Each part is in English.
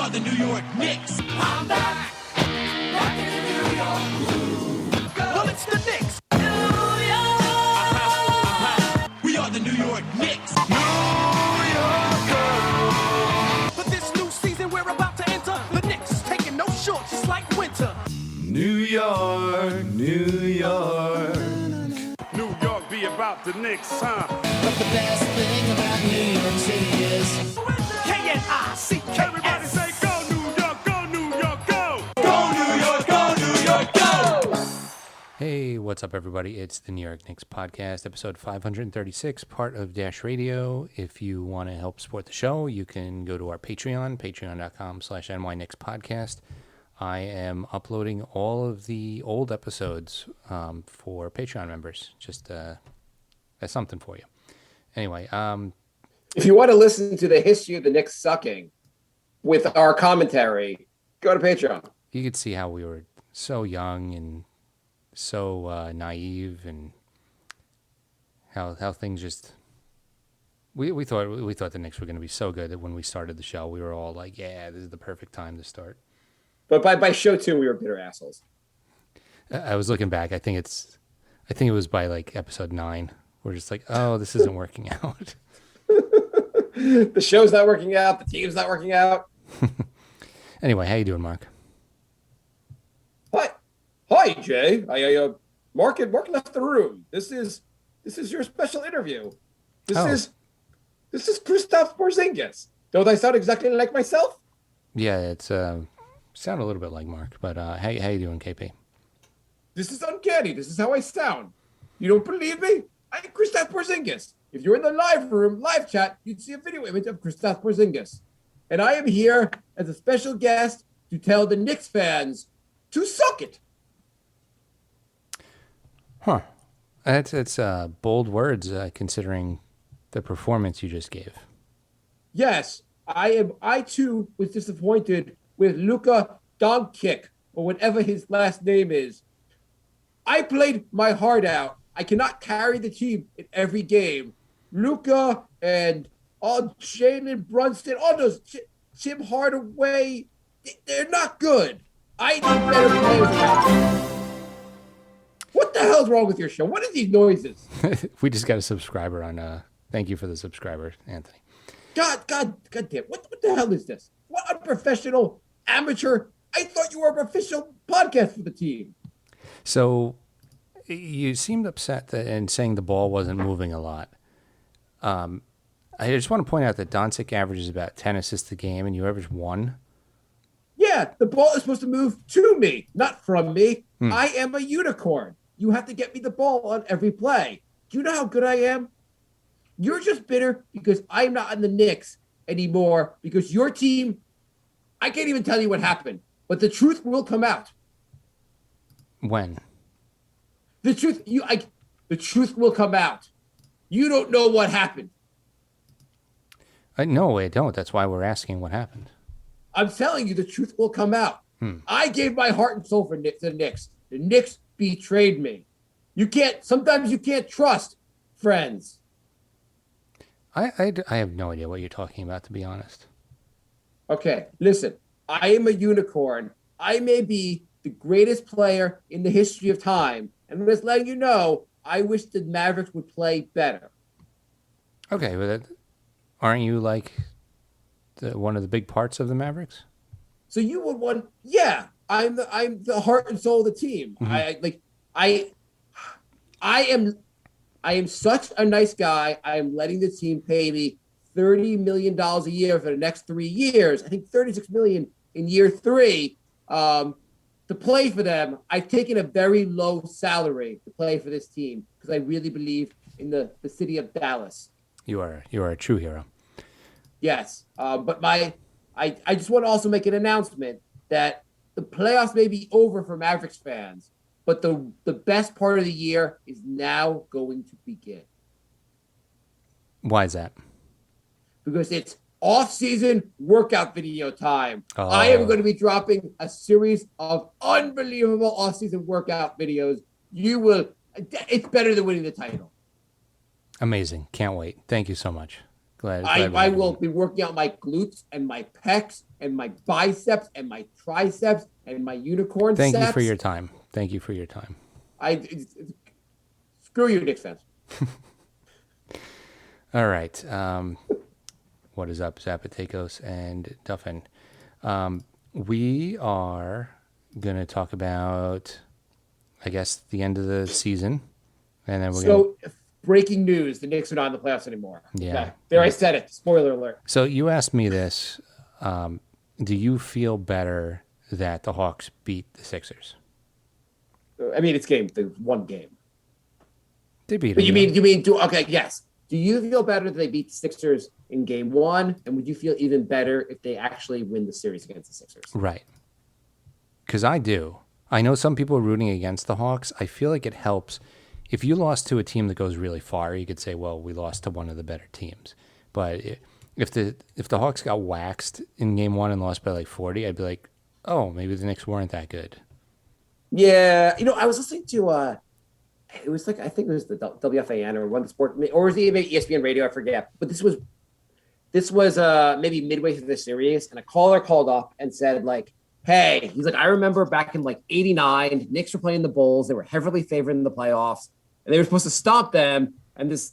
are the New York Knicks. I'm back. Back in the New York groove. Well, it's the Knicks. New York. We are the New York Knicks. New York. For this new season we're about to enter, the Knicks taking no shorts just like winter. New York, New York. New York be about the Knicks, huh? But the best thing about New York City is K-N-I-C-K-S. Everybody say go New York, go New York, go! Go New York, go New York, go! Hey, what's up, everybody? It's the New York Knicks podcast, episode 536, part of Dash Radio. If you want to help support the show, you can go to our Patreon, patreon.com/nyknickspodcast. I am uploading all of the old episodes for Patreon members, just as something for you. Anyway, if you want to listen to the history of the Knicks sucking with our commentary, go to Patreon. you could see how we were so young and so naive, and how things just we thought the Knicks were going to be so good that when we started the show, we were all like, "Yeah, this is the perfect time to start." But by show 2, we were bitter assholes. I was looking back. I think it was by like episode 9. We're just like, "Oh, this isn't working out." The show's not working out. The team's not working out. Anyway, how you doing, Mark? Hi, Jay. Mark left the room. This is your special interview. This is Kristaps Porzingis. Don't I sound exactly like myself? Yeah, it's sound a little bit like Mark, but how you doing, KP? This is uncanny. This is how I sound. You don't believe me? I'm Kristaps Porzingis. If you're in the live chat, you'd see a video image of Kristaps Porzingis. And I am here as a special guest to tell the Knicks fans to suck it. Huh. That's bold words, considering the performance you just gave. Yes, I too was disappointed with Luka Doncic, or whatever his last name is. I played my heart out. I cannot carry the team in every game. Luka and all Jalen Brunson, all those Tim Hardaway, they're not good. I need better players around. What the hell's wrong with your show? What are these noises? We just got a subscriber on. Thank you for the subscriber, Anthony. God damn! What the hell is this? What unprofessional amateur! I thought you were an official podcast for the team. So you seemed upset and saying the ball wasn't moving a lot. I just want to point out that Doncic averages about 10 assists a game, and you average 1. Yeah, the ball is supposed to move to me, not from me. I am a unicorn. You have to get me the ball on every play. Do you know how good I am? You're just bitter because I'm not on the Knicks anymore, because your team, I can't even tell you what happened, but the truth will come out. When? The truth will come out. You don't know what happened. No, I don't. That's why we're asking what happened. I'm telling you, the truth will come out. I gave my heart and soul for the Knicks. The Knicks betrayed me. Sometimes you can't trust friends. I have no idea what you're talking about, to be honest. Okay, listen. I am a unicorn. I may be the greatest player in the history of time. And I'm just letting you know, I wish the Mavericks would play better. Okay, but aren't you like one of the big parts of the Mavericks? So you would want? Yeah, I'm the heart and soul of the team. Mm-hmm. I am such a nice guy. I am letting the team pay me $30 million a year for the next 3 years. I think $36 million in year 3 to play for them. I've taken a very low salary to play for this team because I really believe in the city of Dallas. You are a true hero. Yes, but I just want to also make an announcement that the playoffs may be over for Mavericks fans, but the best part of the year is now going to begin. Why is that? Because it's off-season workout video time. Oh. I am going to be dropping a series of unbelievable off-season workout videos. It's better than winning the title. Amazing. Can't wait. Thank you so much. Glad I we will didn't. be working out my glutes and my pecs and my biceps and my triceps and my unicorn Thank you sets. for your time. Thank you for your time. Screw you, Knicks fans. All right. What is up, Zapatekos and Duffin? We are going to talk about, I guess, the end of the season. And then we're going to... breaking news, the Knicks are not in the playoffs anymore. Yeah. Okay. There, I said it. Spoiler alert. So you asked me this. Do you feel better that the Hawks beat the Sixers? I mean, it's one game. They beat But them. yes. Do you feel better that they beat the Sixers in game one? And would you feel even better if they actually win the series against the Sixers? Right. Because I do. I know some people are rooting against the Hawks. I feel like it helps. If you lost to a team that goes really far, you could say, well, we lost to one of the better teams. But if the Hawks got waxed in game one and lost by like 40, I'd be like, oh, maybe the Knicks weren't that good. Yeah. I was listening to it was like, I think it was the WFAN or one of the sport, or was it maybe ESPN radio, I forget. But this was maybe midway through the series, and a caller called up and said, like, hey, he's like, I remember back in like 89, Knicks were playing the Bulls. They were heavily favored in the playoffs, and they were supposed to stop them. And this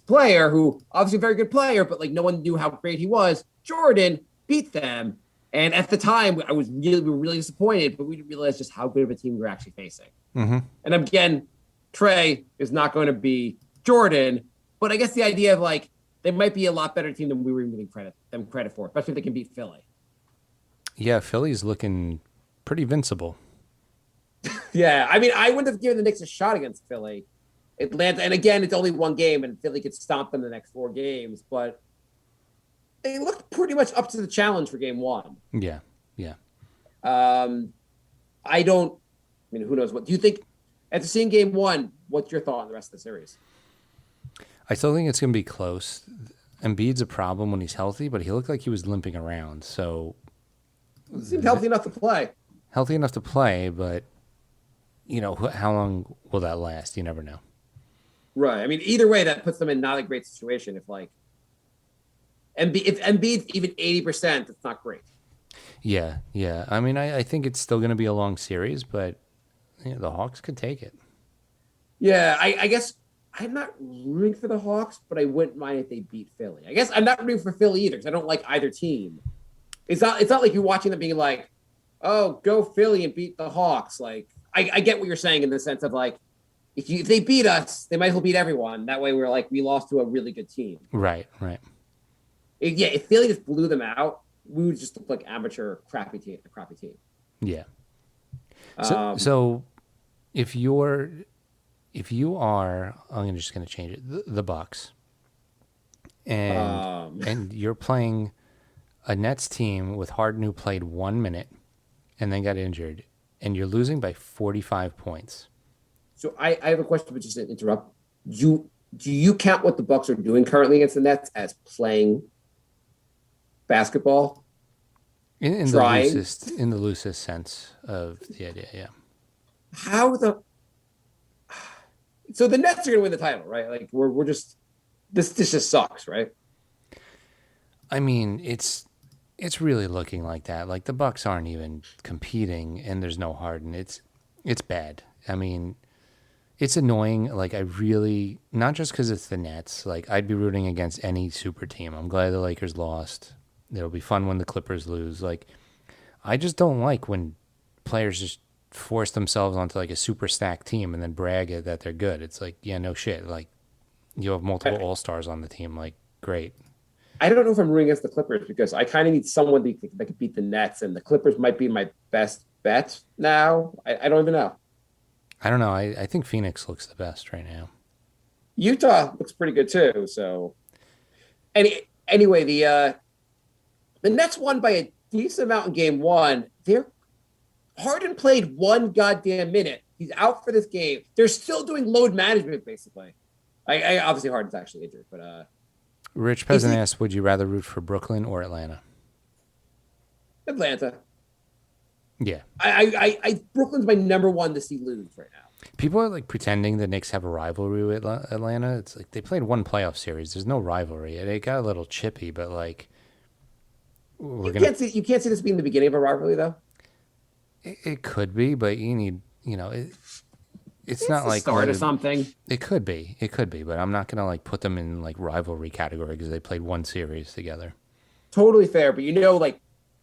player, who obviously a very good player, but like no one knew how great he was, Jordan, beat them. And at the time, we were really disappointed, but we didn't realize just how good of a team we were actually facing. Mm-hmm. And again, Trey is not going to be Jordan, but I guess the idea of like they might be a lot better team than we were giving them credit for, especially if they can beat Philly. Yeah, Philly's looking pretty invincible. Yeah, I mean, I wouldn't have given the Knicks a shot against Philly. Atlanta, and again, it's only one game, and Philly could stomp them the next 4 games, but they looked pretty much up to the challenge for game one. Yeah. Who knows what? Do you think, after seeing game one, what's your thought on the rest of the series? I still think it's going to be close. Embiid's a problem when he's healthy, but he looked like he was limping around. So He seemed healthy enough to play. Healthy enough to play, but how long will that last? You never know. Right. I mean, either way, that puts them in not a great situation. If Embiid's even 80%, it's not great. Yeah. I mean, I think it's still going to be a long series, but the Hawks could take it. Yeah, I guess I'm not rooting for the Hawks, but I wouldn't mind if they beat Philly. I guess I'm not rooting for Philly either because I don't like either team. It's not like you're watching them being like, oh, go Philly and beat the Hawks. Like, I get what you're saying in the sense of like, if they beat us, they might as well beat everyone. That way we're like, we lost to a really good team. Right. If Philly just blew them out, we would just look like a crappy team. Yeah. So if you are, I'm just going to change it, the Bucks, and you're playing a Nets team with Harden who played 1 minute and then got injured, and you're losing by 45 points. So I have a question, but just to interrupt. Do you count what the Bucks are doing currently against the Nets as playing basketball? In the loosest sense of the idea, yeah. So the Nets are going to win the title, right? Like we're just this just sucks, right? I mean, it's really looking like that. Like the Bucks aren't even competing, and there's no Harden. It's bad. I mean, it's annoying. Like I really, not just because it's the Nets. Like I'd be rooting against any super team. I'm glad the Lakers lost. It'll be fun when the Clippers lose. Like I just don't like when players just force themselves onto like a super stacked team and then brag that they're good. It's like, yeah, no shit. Like you have multiple all-stars on the team. Like great. I don't know if I'm rooting against the Clippers because I kind of need someone that could beat the Nets, and the Clippers might be my best bet now. I don't even know. I don't know. I think Phoenix looks the best right now. Utah looks pretty good too. So anyway, the Nets won by a decent amount in game one. Harden played 1 goddamn minute. He's out for this game. They're still doing load management, basically. I obviously Harden's actually injured, but Rich Peasant asked, would you rather root for Brooklyn or Atlanta? Atlanta. Yeah. I Brooklyn's my number one to see lose right now. People are like pretending the Knicks have a rivalry with Atlanta. It's like they played one playoff series. There's no rivalry. It got a little chippy, but like You can't see this being the beginning of a rivalry, though. it could be, but you need, it's not the like start of something. It could be, but I'm not gonna like put them in like rivalry category because they played one series together. Totally fair, but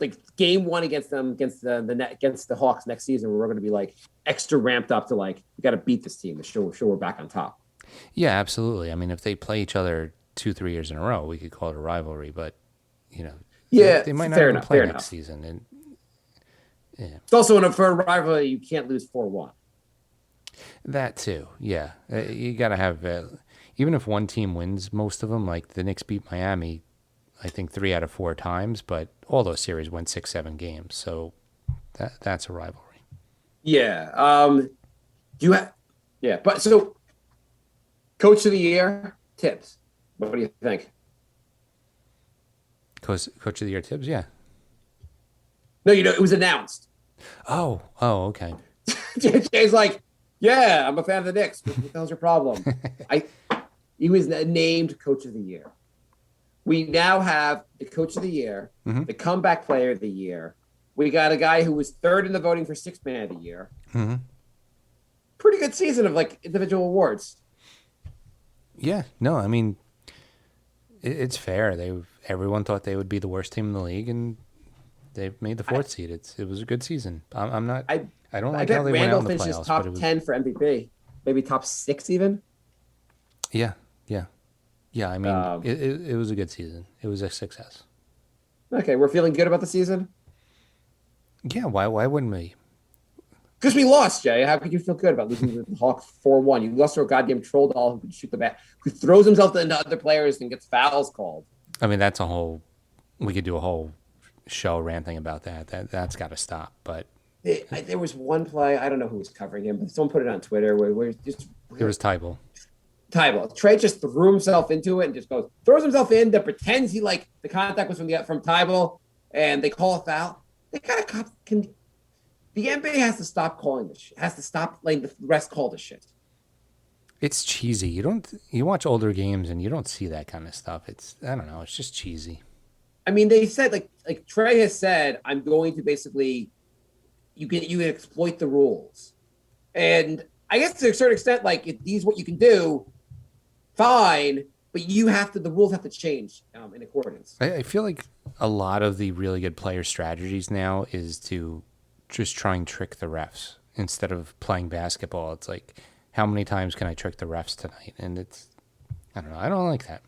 like game one against them against the Hawks next season, we're going to be like extra ramped up to like we got to beat this team to show we're back on top. Yeah, absolutely. I mean, if they play each other 2-3 years in a row, we could call it a rivalry. But they might not even play next season. And yeah, it's also for a rivalry you can't lose 4-1. That too. Yeah, you got to have even if one team wins most of them, like the Knicks beat Miami, I think 3 out of 4 times, but all those series went 6-7 games, so that's a rivalry. Yeah. But so coach of the year, Thibs. What do you think? Coach of the year, Thibs. Yeah. No, it was announced. Oh, okay. Jay's like, yeah, I'm a fan of the Knicks. What the hell's your problem? He was named coach of the year. We now have the coach of the year, the comeback player of the year. We got a guy who was third in the voting for sixth man of the year. Mm-hmm. Pretty good season of like individual awards. Yeah, no, I mean, it's fair. Everyone thought they would be the worst team in the league, and they've made the 4th seed. It was a good season. I'm not. I don't like how they Randle went out in the playoffs. Finishes top 10 for MVP, maybe top 6 even. Yeah. I mean, it was a good season. It was a success. Okay, we're feeling good about the season. Yeah, why wouldn't we? Because we lost, Jay. How could you feel good about losing to the Hawks 4-1? You lost to a goddamn troll doll who can shoot the bat, who throws himself into other players and gets fouls called. I mean, we could do a whole show ranting about that. That's got to stop. But there was one play, I don't know who was covering him, but someone put it on Twitter where it was Tybal. Trey just threw himself into it and just throws himself in, that pretends he like the contact was from Tybal, and they call a foul. They gotta the NBA has to stop calling this shit. Has to stop letting the rest call this shit. It's cheesy. You watch older games and you don't see that kind of stuff. I don't know. It's just cheesy. I mean, they said like Trey has said, I'm going to basically you can exploit the rules, and I guess to a certain extent, like if these what you can do, fine, but the rules have to change in accordance. I feel like a lot of the really good player strategies now is to just try and trick the refs instead of playing basketball. It's like, how many times can I trick the refs tonight? And I don't know. I don't like that.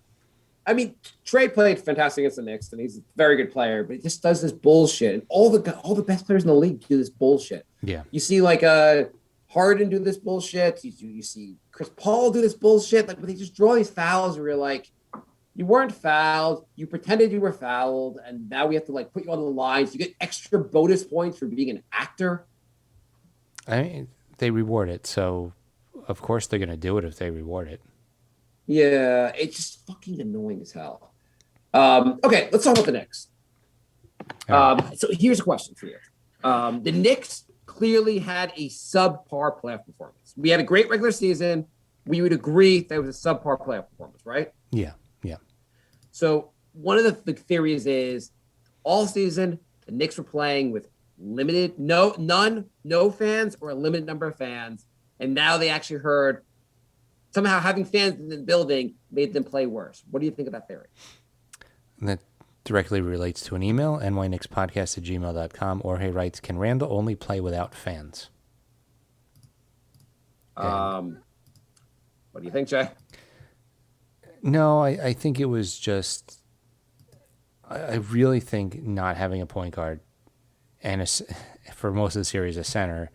I mean, Trey played fantastic against the Knicks, and he's a very good player, but he just does this bullshit. And all the best players in the league do this bullshit. Yeah. You see, like, Harden do this bullshit. You see Chris Paul do this bullshit. Like, but they just draw these fouls where you're like, you weren't fouled. You pretended you were fouled, and now we have to like put you on the lines. You get extra bonus points for being an actor. I mean, they reward it, so of course they're going to do it if they reward it. Yeah, it's just fucking annoying as hell. Okay, let's talk about the Knicks. So here's a question for you. The Knicks clearly had a subpar playoff performance. We had a great regular season. We would agree that it was a subpar playoff performance, right? Yeah. So one of the theories is all season the Knicks were playing with no fans or a limited number of fans, and now they actually heard somehow having fans in the building made them play worse. What do you think of that theory? That directly relates to an email, nyknickspodcast@gmail.com. Jorge writes, can Randle only play without fans? What do you think, Jay? No, I think it was just, I really think not having a point guard and for most of the series a center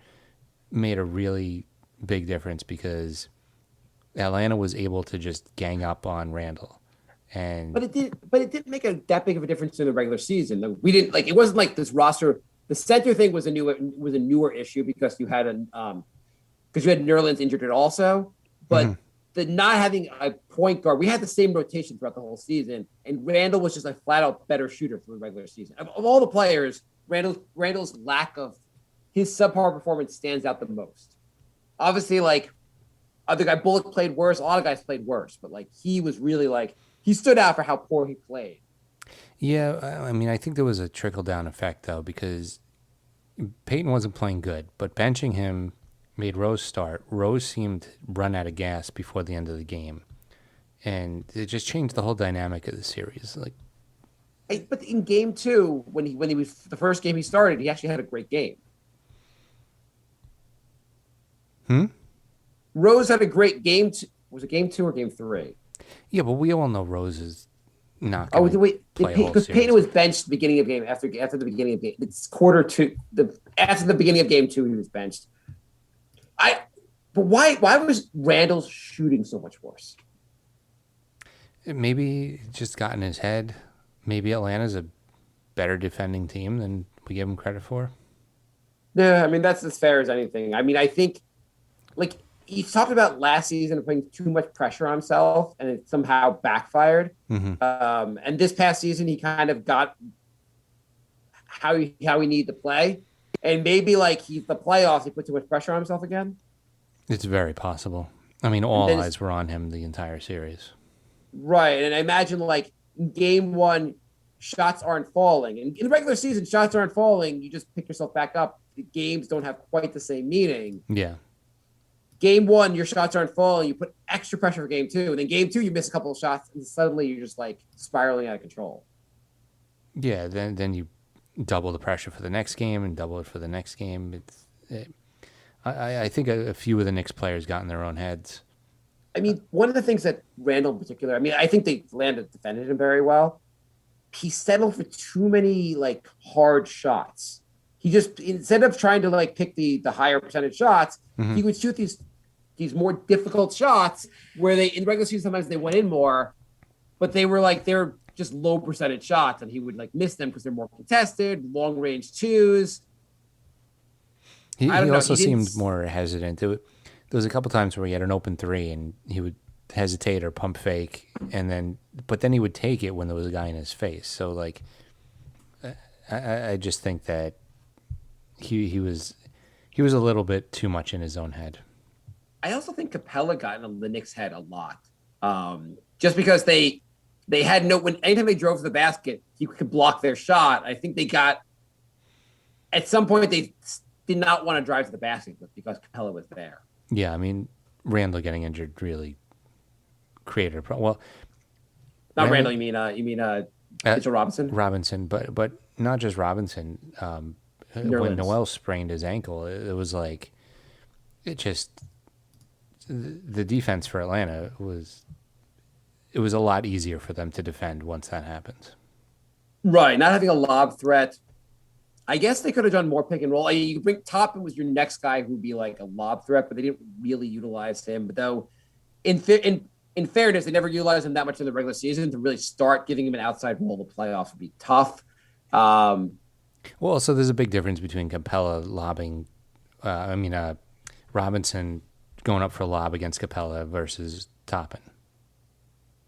made a really big difference because Atlanta was able to just gang up on Randle. But it didn't make that big of a difference in the regular season. We didn't it wasn't like this roster. The center thing was a newer issue because you had Nerlens injured it also, but the not having a point guard, we had the same rotation throughout the whole season, and Randle was just a flat out better shooter for the regular season. Of all the players, Randle's lack of his subpar performance stands out the most. obviously, like, other guy Bullock played worse. A lot of guys played worse, but like he was really like he stood out for how poor he played. Yeah, I mean, I think there was a trickle down effect though because Peyton wasn't playing good, but benching him made Rose start. Rose seemed run out of gas before the end of the game, and it just changed the whole dynamic of the series. Like, But in game two, when he was the first game he started, he actually had a great game. Rose had a great game. Was it game two or game three? yeah, but we all know Rose is not Oh, going to wait, play a whole because series. Payton was benched at the beginning of game after the beginning of game. It's quarter two. After the beginning of game two, he was benched. But why was Randall's shooting so much worse? Maybe it just got in his head. Maybe Atlanta's a better defending team than we give them credit for. Yeah, I mean that's as fair as anything. I mean, I think like he talked about last season putting too much pressure on himself, and it somehow backfired. And this past season, he kind of got how he needed to play, and maybe like the playoffs, he put too much pressure on himself again. It's very possible. I mean, all then eyes were on him the entire series. Right, and I imagine like in game one, shots aren't falling, and in the regular season, shots aren't falling. You just pick yourself back up. The games don't have quite the same meaning. Yeah. Game one, your shots aren't falling. You put extra pressure for game two. And then game two, you miss a couple of shots, and suddenly you're just like spiraling out of control. Yeah, then you double the pressure for the next game and double it for the next game. I think a few of the Knicks players got in their own heads. I mean, one of the things that Randle in particular, I mean, I think they defended him very well. He settled for too many like hard shots. He just, instead of trying to like pick the higher percentage shots, he would shoot these more difficult shots where they in regular season sometimes they went in more, but they were just low percentage shots, and he would like miss them because they're more contested, long range twos. He also seemed more hesitant. There was a couple times where he had an open three and he would hesitate or pump fake, but then he would take it when there was a guy in his face. So like, I just think that he was a little bit too much in his own head. I also think Capella got in the Knicks' head a lot, just because they had anytime they drove to the basket, he could block their shot. I think they got at some point they did not want to drive to the basket because Capella was there. Yeah, I mean, Randle getting injured really created a problem. Well, Not Randle, you mean Mitchell Robinson? Robinson, but not just Robinson. When Noel sprained his ankle, it was like the defense for Atlanta was a lot easier for them to defend once that happens. Right, not having a lob threat. I guess they could have done more pick and roll. I mean, you could bring Toppin was your next guy who would be like a lob threat, but they didn't really utilize him. But though, in fairness, they never utilized him that much in the regular season. To really start giving him an outside role in the playoffs would be tough. Well, so there's a big difference between Capella lobbing, Robinson going up for a lob against Capella versus Toppin.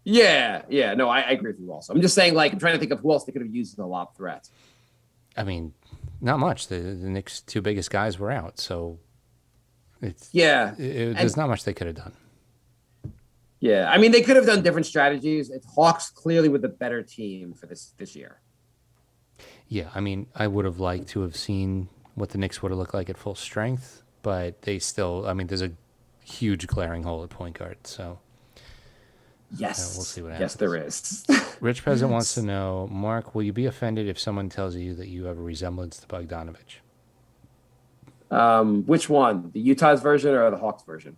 Yeah, no, I agree with you also. I'm just saying, like, I'm trying to think of who else they could have used as a lob threat. I mean, not much. The Knicks' two biggest guys were out, so there's not much they could have done. Yeah, I mean, they could have done different strategies. Hawks clearly were the better team for this year. Yeah, I mean, I would have liked to have seen what the Knicks would have looked like at full strength, but they still, I mean, there's a huge glaring hole at point guard, so yes, we'll see what Yes, happens. there is. Rich Peasant wants to know, Mark, will you be offended if someone tells you that you have a resemblance to Bogdanovich? Which one? The Utah's version or the Hawks version?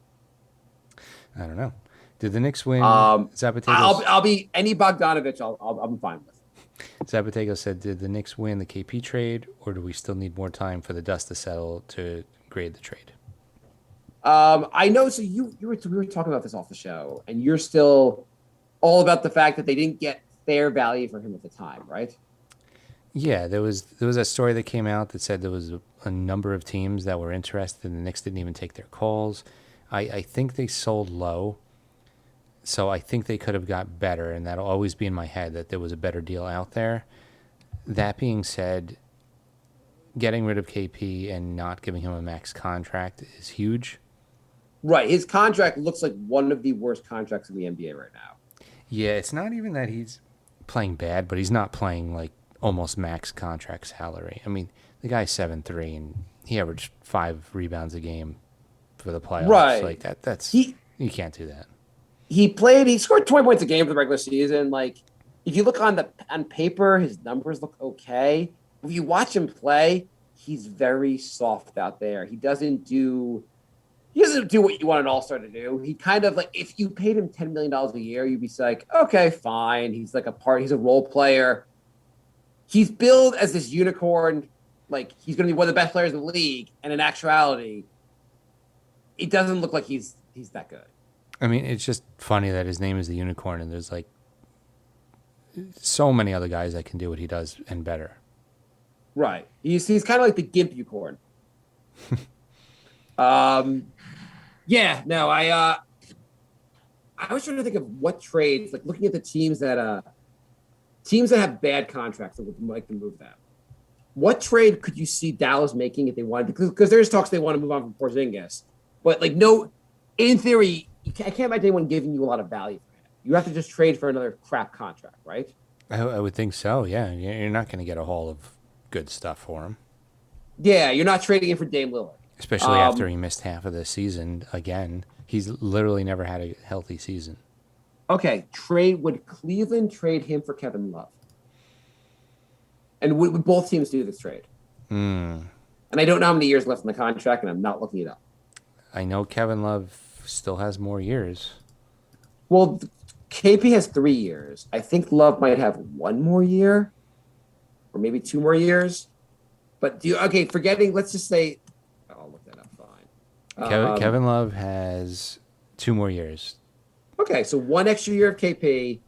I don't know. Did the Knicks win? I'll be any Bogdanovich. I'm fine with. Zapatego said, did the Knicks win the KP trade, or do we still need more time for the dust to settle to grade the trade? I know. So we were talking about this off the show, and you're still all about the fact that they didn't get fair value for him at the time, right? Yeah, there was a story that came out that said there was a number of teams that were interested, and the Knicks didn't even take their calls. I think they sold low, so I think they could have got better, and that'll always be in my head that there was a better deal out there. That being said, getting rid of KP and not giving him a max contract is huge. Right. His contract looks like one of the worst contracts in the NBA right now. Yeah, it's not even that he's playing bad, but he's not playing like almost max contract salary. I mean, the guy's 7'3", and he averaged 5 rebounds a game for the playoffs. Right. Like that's you can't do that. He scored 20 points a game for the regular season. Like, if you look on paper, his numbers look okay. If you watch him play, he's very soft out there. He doesn't do what you want an all-star to do. He kind of like, if you paid him $10 million a year, you'd be like, okay, fine. He's like he's a role player. He's billed as this unicorn, like he's going to be one of the best players in the league. And in actuality, it doesn't look like he's that good. I mean, it's just funny that his name is the unicorn, and there's like so many other guys that can do what he does and better. Right. He's kind of like the gimp unicorn. Yeah, no, I was trying to think of what trades, like looking at the teams that have bad contracts that would like to move them. What trade could you see Dallas making if they wanted to? Because there's talks they want to move on from Porzingis, but like no, in theory, I can't imagine anyone giving you a lot of value for him. You have to just trade for another crap contract, right? I would think so. Yeah, you're not going to get a haul of good stuff for him. Yeah, you're not trading him for Dame Lillard. Especially after he missed half of the season again. He's literally never had a healthy season. Okay, would Cleveland trade him for Kevin Love? And would both teams do this trade? And I don't know how many years left in the contract, and I'm not looking it up. I know Kevin Love still has more years. Well, KP has 3 years. I think Love might have 1 more year, or maybe 2 more years. But let's just say, I'll look that up. Fine. Kevin Love has 2 more years. Okay, so 1 extra year of KP.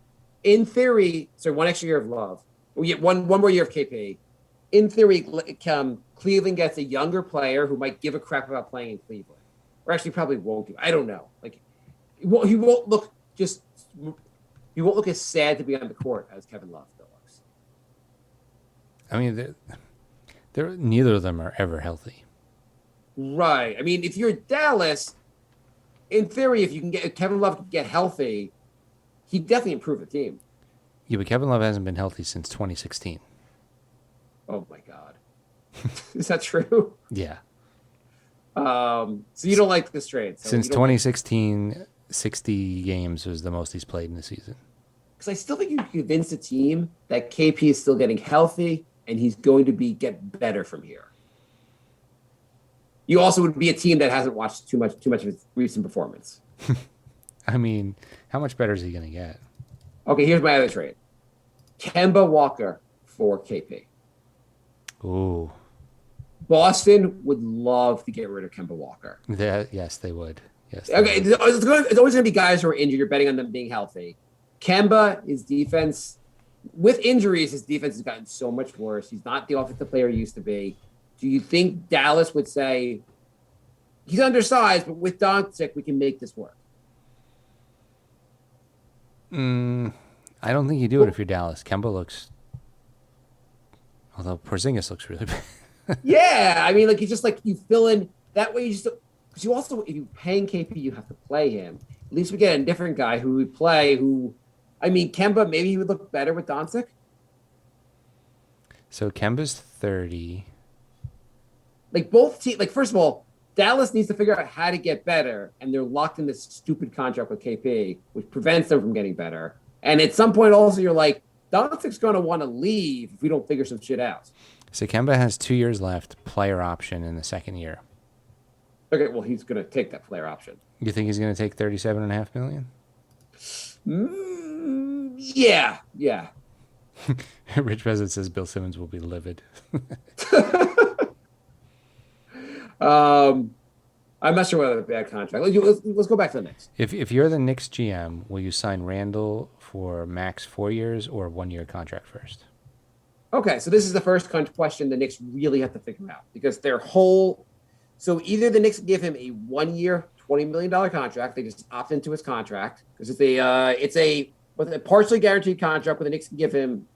In theory, 1 extra year of Love. We get one more year of KP. In theory, Cleveland gets a younger player who might give a crap about playing in Cleveland, or actually probably won't. I don't know. Like, he won't look as sad to be on the court as Kevin Love looks. I mean, neither of them are ever healthy. Right. I mean, if you're Dallas, in theory, if Kevin Love can get healthy, he'd definitely improve the team. Yeah, but Kevin Love hasn't been healthy since 2016. Oh my God. Is that true? Yeah. So you don't like this trade? So since 2016, 60 games was the most he's played in the season. Because I still think you can convince the team that KP is still getting healthy and he's going to get better from here. You also would be a team that hasn't watched too much of his recent performance. I mean, how much better is he going to get? Okay, here's my other trade. Kemba Walker for KP. Ooh. Boston would love to get rid of Kemba Walker. Yes, they would. Yes. Okay, it's always going to be guys who are injured. You're betting on them being healthy. Kemba, his defense, with injuries, his defense has gotten so much worse. He's not the offensive player he used to be. Do you think Dallas would say, he's undersized, but with Doncic, we can make this work? I don't think you do it if you're Dallas. Kemba looks, although Porzingis looks really bad. Yeah, I mean, like, you just like, you fill in that way. Because you also, if you're paying KP, you have to play him. At least we get a different guy who would play. I mean, Kemba, maybe he would look better with Doncic. So Kemba's 30. Like, both teams, like, first of all, Dallas needs to figure out how to get better, and they're locked in this stupid contract with KP, which prevents them from getting better. And at some point, also, you're like, Doncic's going to want to leave if we don't figure some shit out. So Kemba has 2 years left, player option in the second year. Okay, well, he's going to take that player option. You think he's going to take $37.5 million? Yeah. Rich Peasant says Bill Simmons will be livid. I'm not sure whether it's a bad contract. Let's go back to the Knicks. If you're the Knicks GM, will you sign Randle for max 4 years or a 1-year contract first? Okay, so this is the first question the Knicks really have to figure out, because so either the Knicks give him a 1-year, $20 million contract, they just opt into his contract, because it's a partially guaranteed contract where the Knicks can give him,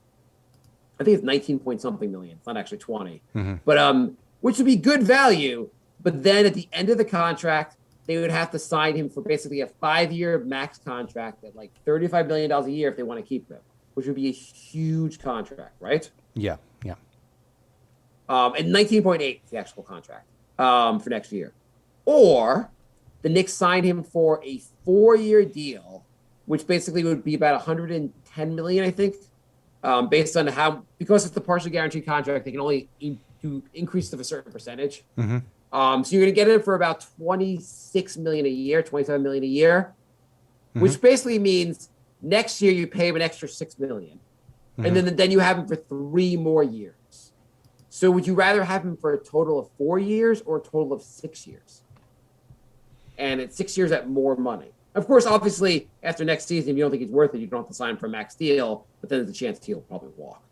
I think it's 19 point something million. It's not actually 20, but which would be good value. But then at the end of the contract, they would have to sign him for basically a 5-year max contract at like $35 million a year if they want to keep him, which would be a huge contract, right? Yeah, yeah. And 19.8 is the actual contract for next year. Or the Knicks signed him for a 4-year deal, which basically would be about 110 million, I think, based on because it's the partially guaranteed contract, they can only increase of a certain percentage. Mm-hmm. So you're going to get it for about 26 million a year, 27 million a year, Mm-hmm. which basically means next year you pay him an extra 6 million, Mm-hmm. and then you have him for 3 more years. So would you rather have him for a total of 4 years or a total of 6 years? And it's 6 years at more money. Of course, obviously, after next season, if you don't think he's worth it, you don't have to sign him for a max deal, but then there's a chance he'll probably walk.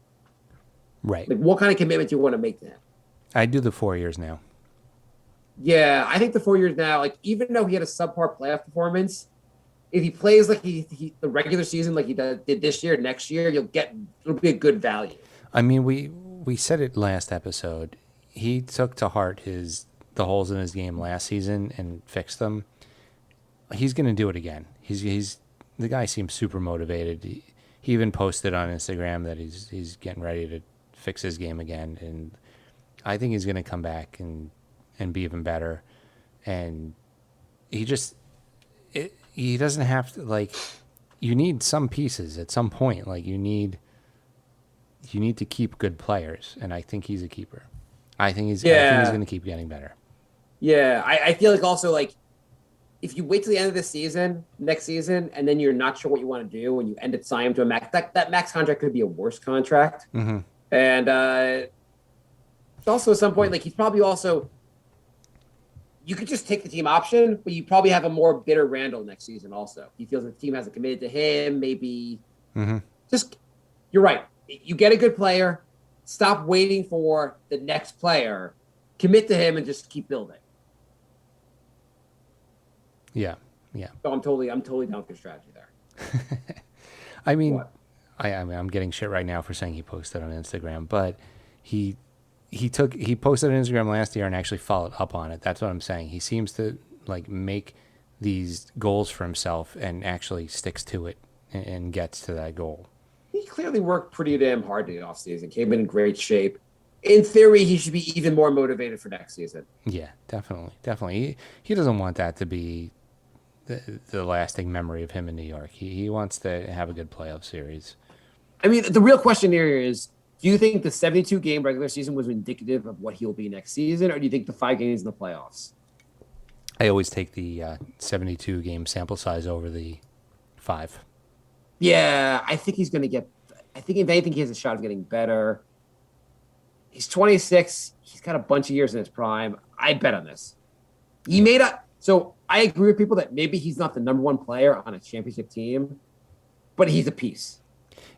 Right. Like, what kind of commitment do you want to make to him? I do the 4 years now. Yeah, I think the 4 years now, like, even though he had a subpar playoff performance, if he plays like he the regular season like he did this year, next year, it'll be a good value. I mean, we said it last episode. He took to heart the holes in his game last season and fixed them. He's going to do it again. He's the guy seems super motivated. He even posted on Instagram that he's getting ready to fix his game again, and I think he's going to come back and be even better. And he doesn't have to, like, you need some pieces at some point. Like, you need to keep good players, and I think he's a keeper. I think he's going to keep getting better. Yeah, I feel like also, like, if you wait till the end of the season, next season, and then you're not sure what you want to do, and you end up signing him to a max, that max contract could be a worse contract. Mm-hmm. And also at some point, like, he's probably also, you could just take the team option, but you probably have a more bitter Randle next season also. He feels the team hasn't committed to him, maybe. Mm-hmm. You're right. You get a good player, stop waiting for the next player, commit to him, and just keep building. Yeah, yeah. So I'm totally down with your strategy there. I mean, What? I mean, I'm getting shit right now for saying he posted on Instagram, but he posted on Instagram last year and actually followed up on it. That's what I'm saying. He seems to, like, make these goals for himself and actually sticks to it and gets to that goal. He clearly worked pretty damn hard in the offseason, came in great shape. In theory, he should be even more motivated for next season. Yeah, definitely. He doesn't want that to be the lasting memory of him in New York. He wants to have a good playoff series. I mean, the real question here is, do you think the 72-game regular season was indicative of what he'll be next season, or do you think the 5 games in the playoffs? I always take the 72-game sample size over the 5. Yeah, I think he's going to get – I think if anything, he has a shot of getting better. He's 26. He's got a bunch of years in his prime. I'd bet on this. He made a – so I agree with people that maybe he's not the number one player on a championship team, but he's a piece.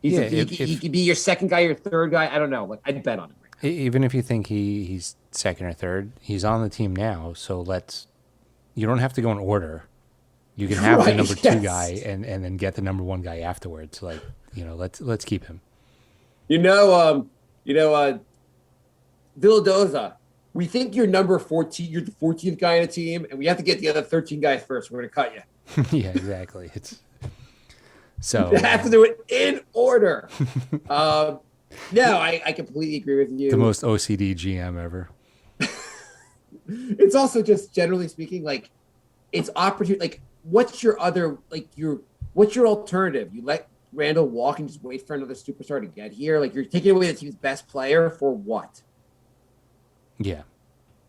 He could be your second guy, your third guy. I don't know. Like, I'd bet on him. Right now. Even if you think he's second or third, he's on the team now. So you don't have to go in order. You can have the number 2 guy and then get the number 1 guy afterwards. Like, let's keep him. Villadoza, we think you're number 14. You're the 14th guy on a team, and we have to get the other 13 guys first. We're going to cut you. Yeah, exactly. So you have to do it in order. No, I completely agree with you. The most OCD GM ever. It's also just generally speaking, like, it's opportunity. Like, what's your alternative? You let Randle walk and just wait for another superstar to get here? Like, you're taking away the team's best player for what? Yeah.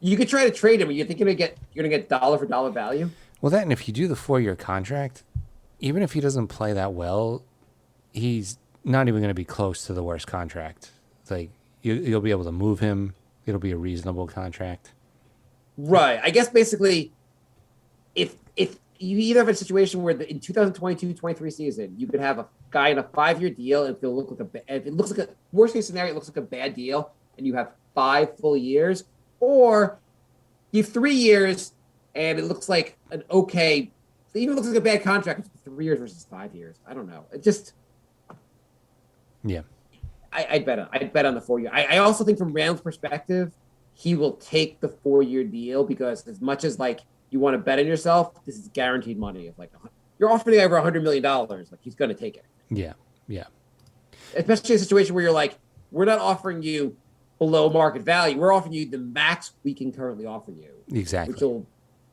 You could try to trade him. You think you're gonna get dollar for dollar value? Well, that, and if you do the 4-year contract, even if he doesn't play that well, he's not even going to be close to the worst contract. Like, you'll be able to move him. It'll be a reasonable contract. Right. I guess basically, if you either have a situation where in 2022-23 season, you could have a guy in a 5-year deal, and if it looks like a worst case scenario, it looks like a bad deal, and you have 5 full years, or you have 3 years and it looks like an okay, it even looks like a bad contract. It's 3 years versus 5 years. I don't know. It just, yeah. I'd bet on the 4-year. I also think from Randle's perspective, he will take the 4-year deal because as much as, like, you want to bet on yourself, this is guaranteed money. If like you're offering over $100 million, like he's going to take it. Yeah. Especially a situation where you're like, we're not offering you below market value. We're offering you the max we can currently offer you. Exactly.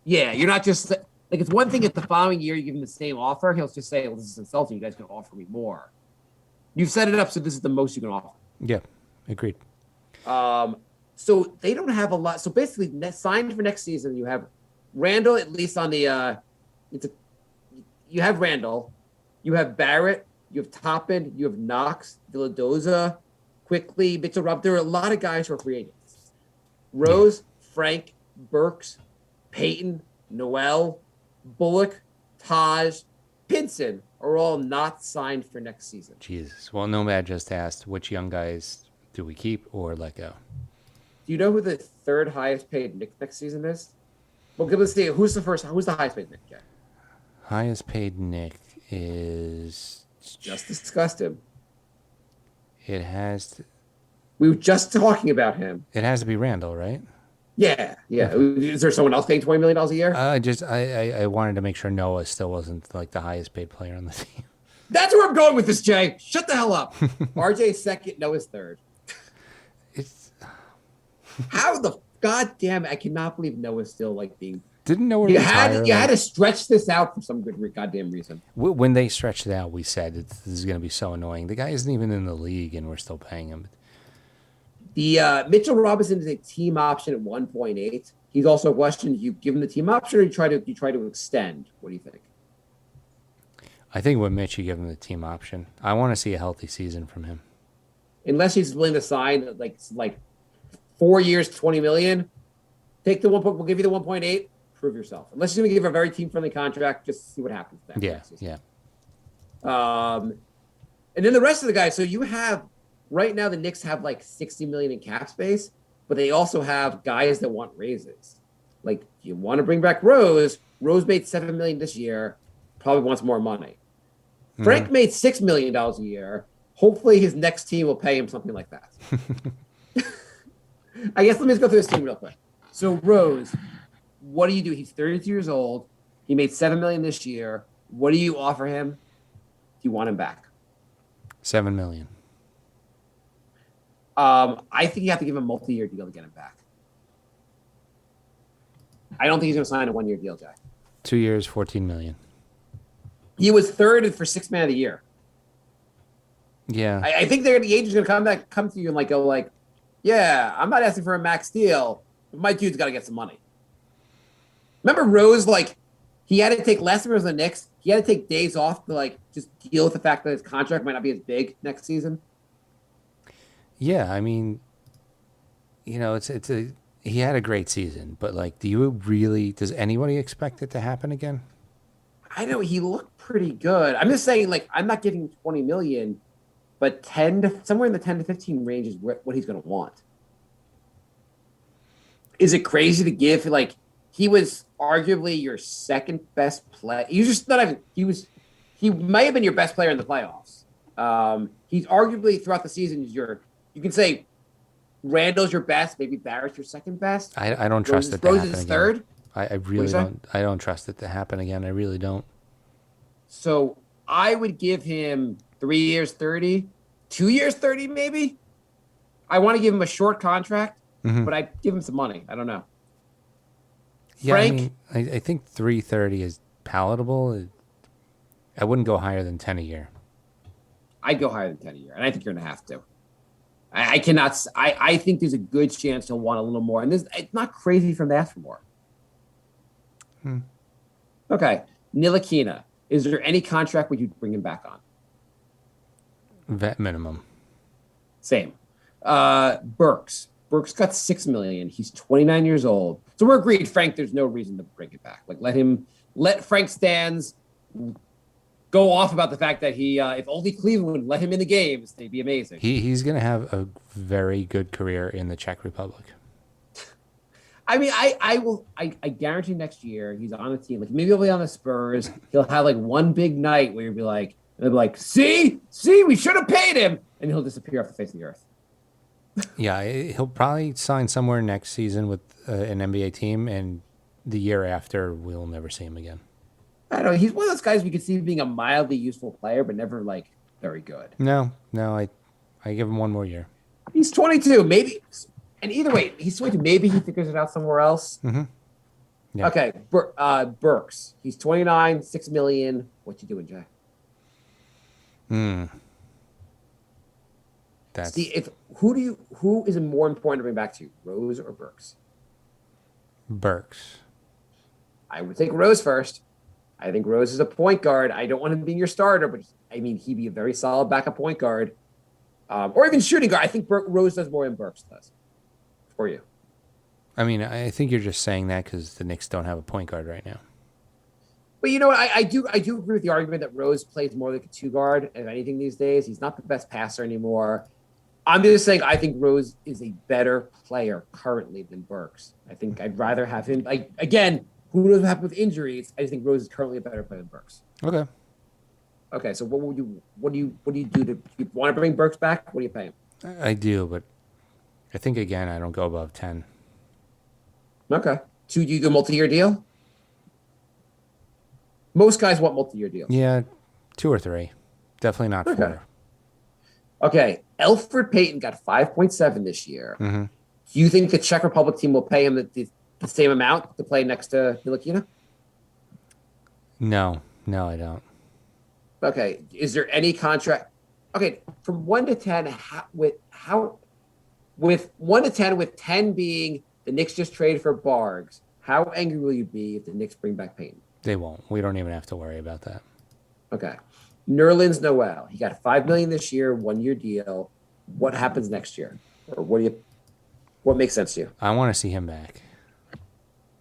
You're not just like, it's one thing if the following year you give him the same offer, he'll just say, well, this is insulting. You guys can offer me more. You've set it up so this is the most you can offer. Yeah, agreed. So they don't have a lot. So basically, signed for next season, you have Randle, at least on the you have Randle, you have Barrett, you have Toppin, you have Knox, Villadoza, Quickly, Mitchell Rob. There are a lot of guys who are free agents. Rose, Frank, Burks, Peyton, Noel, Bullock, Taj, Pinson are all not signed for next season. Jesus. Well, Nomad just asked, which young guys do we keep or let go? Do you know who the third highest paid Knicks next season is? Well, let's see. Who's the highest paid Knicks guy? Highest paid Nick is... Just discussed him. It has to... We were just talking about him. It has to be Randle, right? Yeah. Is there someone else paying $20 million a year? I wanted to make sure Noah still wasn't like the highest paid player on the team. That's where I'm going with this, Jay. Shut the hell up. RJ's second, Noah's third. It's... How the goddamn... I cannot believe Noah's still like being... Didn't Noah You retire? had to stretch this out for some good goddamn reason. When they stretched it out, we said this is going to be so annoying. The guy isn't even in the league, and we're still paying him. The Mitchell Robinson is a team option at 1.8. He's also a question. You give him the team option, or you try to extend. What do you think? I think with Mitch, you give him the team option. I want to see a healthy season from him. Unless he's willing to sign like 4 years, $20 million. Take the one. We'll give you the 1.8. Prove yourself. Unless you're going to give a very team-friendly contract, just see what happens. Yeah. And then the rest of the guys. So you have right now the Knicks have like $60 million in cap space, but they also have guys that want raises. Like you want to bring back Rose. Rose made $7 million this year. Probably wants more money. Frank made $6 million a year. Hopefully his next team will pay him something like that. I guess let me just go through this team real quick. So Rose, what do you do? He's 32 years old. He made $7 million this year. What do you offer him? Do you want him back? $7 million. I think you have to give him a multi-year deal to get him back. I don't think he's going to sign a one-year deal, Jay. 2 years, $14 million. He was third for Sixth Man of the Year. Yeah. I think the agent's going to come to you and go like, yeah, I'm not asking for a max deal, but my dude's got to get some money. Remember Rose, he had to take last time he was on the Knicks, he had to take days off to just deal with the fact that his contract might not be as big next season. Yeah, I mean, he had a great season, but does anybody expect it to happen again? I know he looked pretty good. I'm just saying, I'm not giving him $20 million, but somewhere in the 10 to 15 range is what he's going to want. Is it crazy to give he was arguably your second best player. He might have been your best player in the playoffs. He's arguably throughout the season you can say Randle's your best, maybe Barrett's your second best. I don't trust it to Rose happen is again. third. I really don't. I don't trust it to happen again. I really don't. So I would give him 3 years, 30, 2 years, 30, maybe. I want to give him a short contract, but I'd give him some money. I don't know. Yeah, Frank, I think 330 is palatable. I wouldn't go higher than 10 a year. I'd go higher than 10 a year, and I think you're going to have to. I cannot. I think there's a good chance he'll want a little more, and it's not crazy for him to ask for more. Okay, Ntilikina. Is there any contract would you bring him back on? Vet minimum. Same. Burks. Burks got $6 million. He's 29 years old. So we're agreed, Frank, there's no reason to bring it back. Let Frank Stans go off about the fact that if only Cleveland would let him in the games, they'd be amazing. He's going to have a very good career in the Czech Republic. I mean, I guarantee next year he's on the team. Maybe he'll be on the Spurs. He'll have one big night where they'll be like, see, we should have paid him. And he'll disappear off the face of the earth. Yeah, he'll probably sign somewhere next season with an NBA team, and the year after, we'll never see him again. I don't know. He's one of those guys we could see being a mildly useful player, but never like very good. No, I give him one more year. He's 22, maybe. And either way, he's 22. Maybe he figures it out somewhere else. Mm-hmm. Yeah. Okay, Burks. He's 29, $6 million. What you doing, Jay? That's See, who is more important to bring back to you, Rose or Burks? Burks. I would take Rose first. I think Rose is a point guard. I don't want him being your starter, but I mean, he'd be a very solid backup point guard, or even shooting guard. I think Rose does more than Burks does for you. I mean, I think you're just saying that because the Knicks don't have a point guard right now. But you know what? I do agree with the argument that Rose plays more like a two guard, if anything, these days. He's not the best passer anymore. I'm just saying I think Rose is a better player currently than Burks. I think I'd rather have him. Again, who knows what happened with injuries? I just think Rose is currently a better player than Burks. Okay. Okay, so what do you do to you want to bring Burks back? What do you pay him? I do, but I think again I don't go above 10. Okay. So do you do a multi-year deal? Most guys want multi-year deals. Yeah, 2 or 3. Definitely not 4. Okay. Elfrid Payton got 5.7 this year. Mm-hmm. Do you think the Czech Republic team will pay him the same amount to play next to Ntilikina? No, I don't. Okay. Is there any contract? Okay. From 1 to 10, with 1 to 10, with 10 being the Knicks just traded for Bargs, how angry will you be if the Knicks bring back Payton? They won't. We don't even have to worry about that. Okay. Nerlens Noel. He got $5 million this year, 1-year deal. What happens next year? Or what makes sense to you? I want to see him back.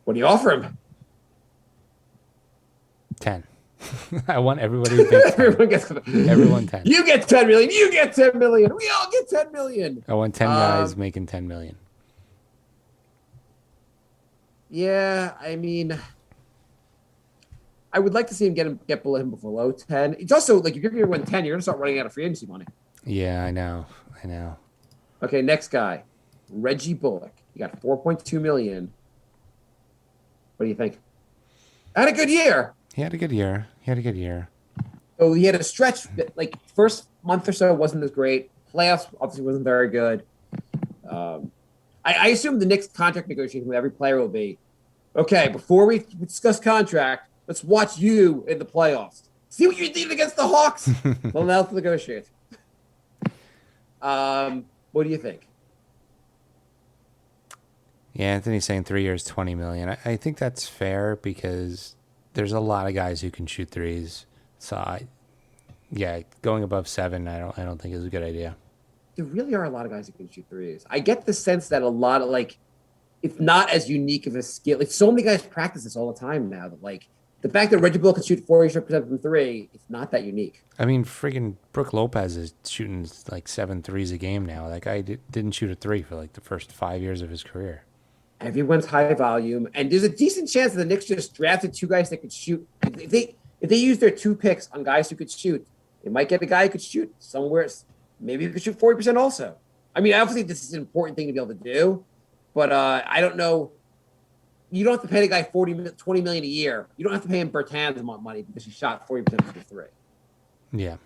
What do you offer him? 10. I want everybody to think 10. Everyone 10. You get 10 million. You get 10 million. We all get 10 million. I want 10 guys making 10 million. Yeah, I mean, I would like to see him get below 10. It's also like if you're going to win 10, you're going to start running out of free agency money. Yeah, I know. Okay, next guy, Reggie Bullock. He got 4.2 million. What do you think? Had a good year. He had a good year. So he had a stretch that, like, first month or so wasn't as great. Playoffs obviously wasn't very good. I assume the Knicks contract negotiation with every player will be, okay, before we discuss contract, let's watch you in the playoffs. See what you did against the Hawks. Well, now let's negotiate. What do you think? Yeah, Anthony's saying 3 years, 20 million. I think that's fair because there's a lot of guys who can shoot threes. So going above 7, I don't think is a good idea. There really are a lot of guys who can shoot threes. I get the sense that a lot of it's not as unique of a skill. Like so many guys practice this all the time now. That like the fact that Reggie Bullock can shoot 40% from 3, it's not that unique. I mean, freaking Brook Lopez is shooting like 7 threes a game now. That guy didn't shoot a 3 for like the first 5 years of his career. Everyone's high volume, and there's a decent chance that the Knicks just drafted 2 guys that could shoot. If they use their 2 picks on guys who could shoot, they might get a guy who could shoot somewhere. Maybe he could shoot 40% also. I mean, obviously this is an important thing to be able to do, but I don't know. You don't have to pay the guy $20 million a year. You don't have to pay him Bertans money because he shot 40% from 3. Yeah.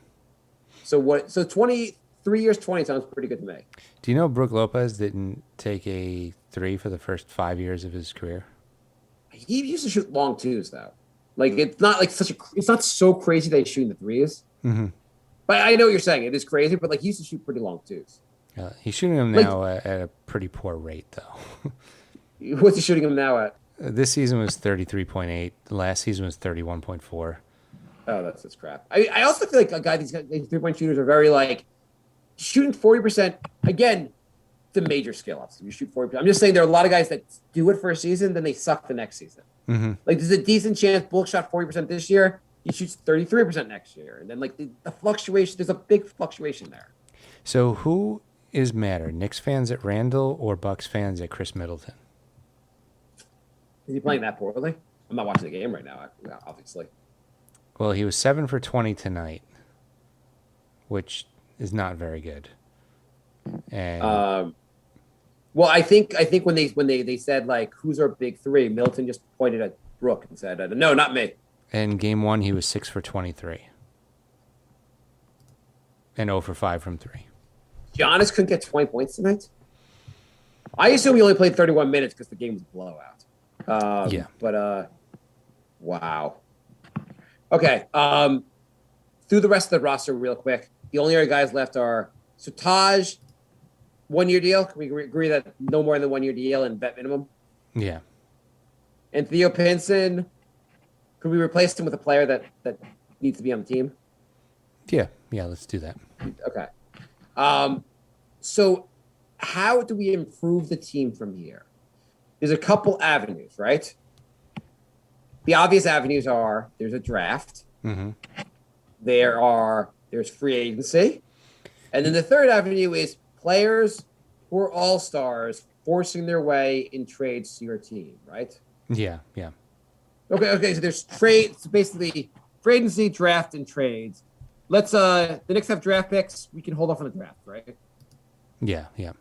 So 23 years, 20 sounds pretty good to me. Do you know Brook Lopez didn't take a 3 for the first 5 years of his career? He used to shoot long 2s though. Like it's not like it's not so crazy that he's shooting the 3s. Mm-hmm. But I know what you're saying. It is crazy, but like he used to shoot pretty long 2s. He's shooting them now at a pretty poor rate though. What's he shooting him now at? This season was 33.8. The last season was 31.4. Oh, that's crap. I also feel like a guy these 3-point shooters are very like shooting 40%. Again, it's a major skill. Obviously, you shoot 40%. I'm just saying there are a lot of guys that do it for a season, then they suck the next season. Mm-hmm. Like there's a decent chance Bullock shot 40% this year. He shoots 33% next year, and then like the fluctuation. There's a big fluctuation there. So who is madder, Knicks fans at Randle or Bucks fans at Chris Middleton? Is he playing that poorly? I'm not watching the game right now, obviously. Well, he was 7 for 20 tonight, which is not very good. And Well, I think when they said like who's our big three, Milton just pointed at Brooke and said, "No, not me." In game 1, he was 6 for 23. And 0 for 5 from 3. Giannis couldn't get 20 points tonight. I assume he only played 31 minutes because the game was a blowout. Yeah. But wow. Okay. Through the rest of the roster real quick. The only other guys left are Taj, 1-year deal. Can we agree that no more than 1-year deal and vet minimum? Yeah. And Theo Pinson, could we replace him with a player that needs to be on the team? Yeah. Yeah, let's do that. Okay. So how do we improve the team from here? There's a couple avenues, right? The obvious avenues are there's a draft. Mm-hmm. There's free agency. And then the third avenue is players who are all-stars forcing their way in trades to your team, right? Yeah, yeah. Okay, so there's trades, so basically free agency, draft, and trades. Let's the Knicks have draft picks. We can hold off on the draft, right? Yeah, yeah.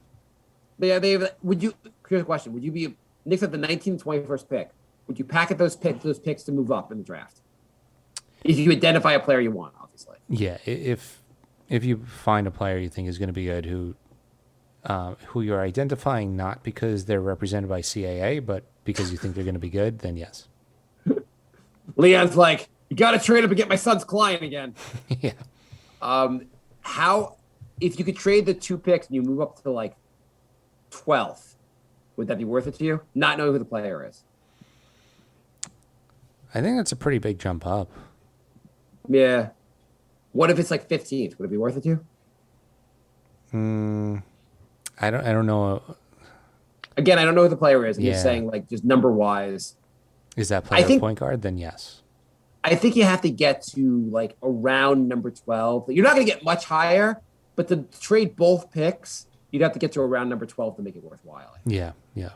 They have, here's a question. Would you be Knicks have the 19th, 21st pick? Would you packet those picks to move up in the draft? If you identify a player you want, obviously. Yeah, if you find a player you think is going to be good who you're identifying not because they're represented by CAA, but because you think they're going to be good, then yes. Leon's like, you got to trade up and get my son's client again. Yeah. How, if you could trade the 2 picks and you move up to like 12th, would that be worth it to you? Not knowing who the player is. I think that's a pretty big jump up. Yeah. What if it's like 15th? Would it be worth it to you? I don't know. Again, I don't know who the player is. I'm just Yeah. saying, like, just number wise. Is that player a point guard? Then yes. I think you have to get to like around number 12. You're not going to get much higher, but to trade both picks, you'd have to get to around number 12 to make it worthwhile. Yeah, yeah.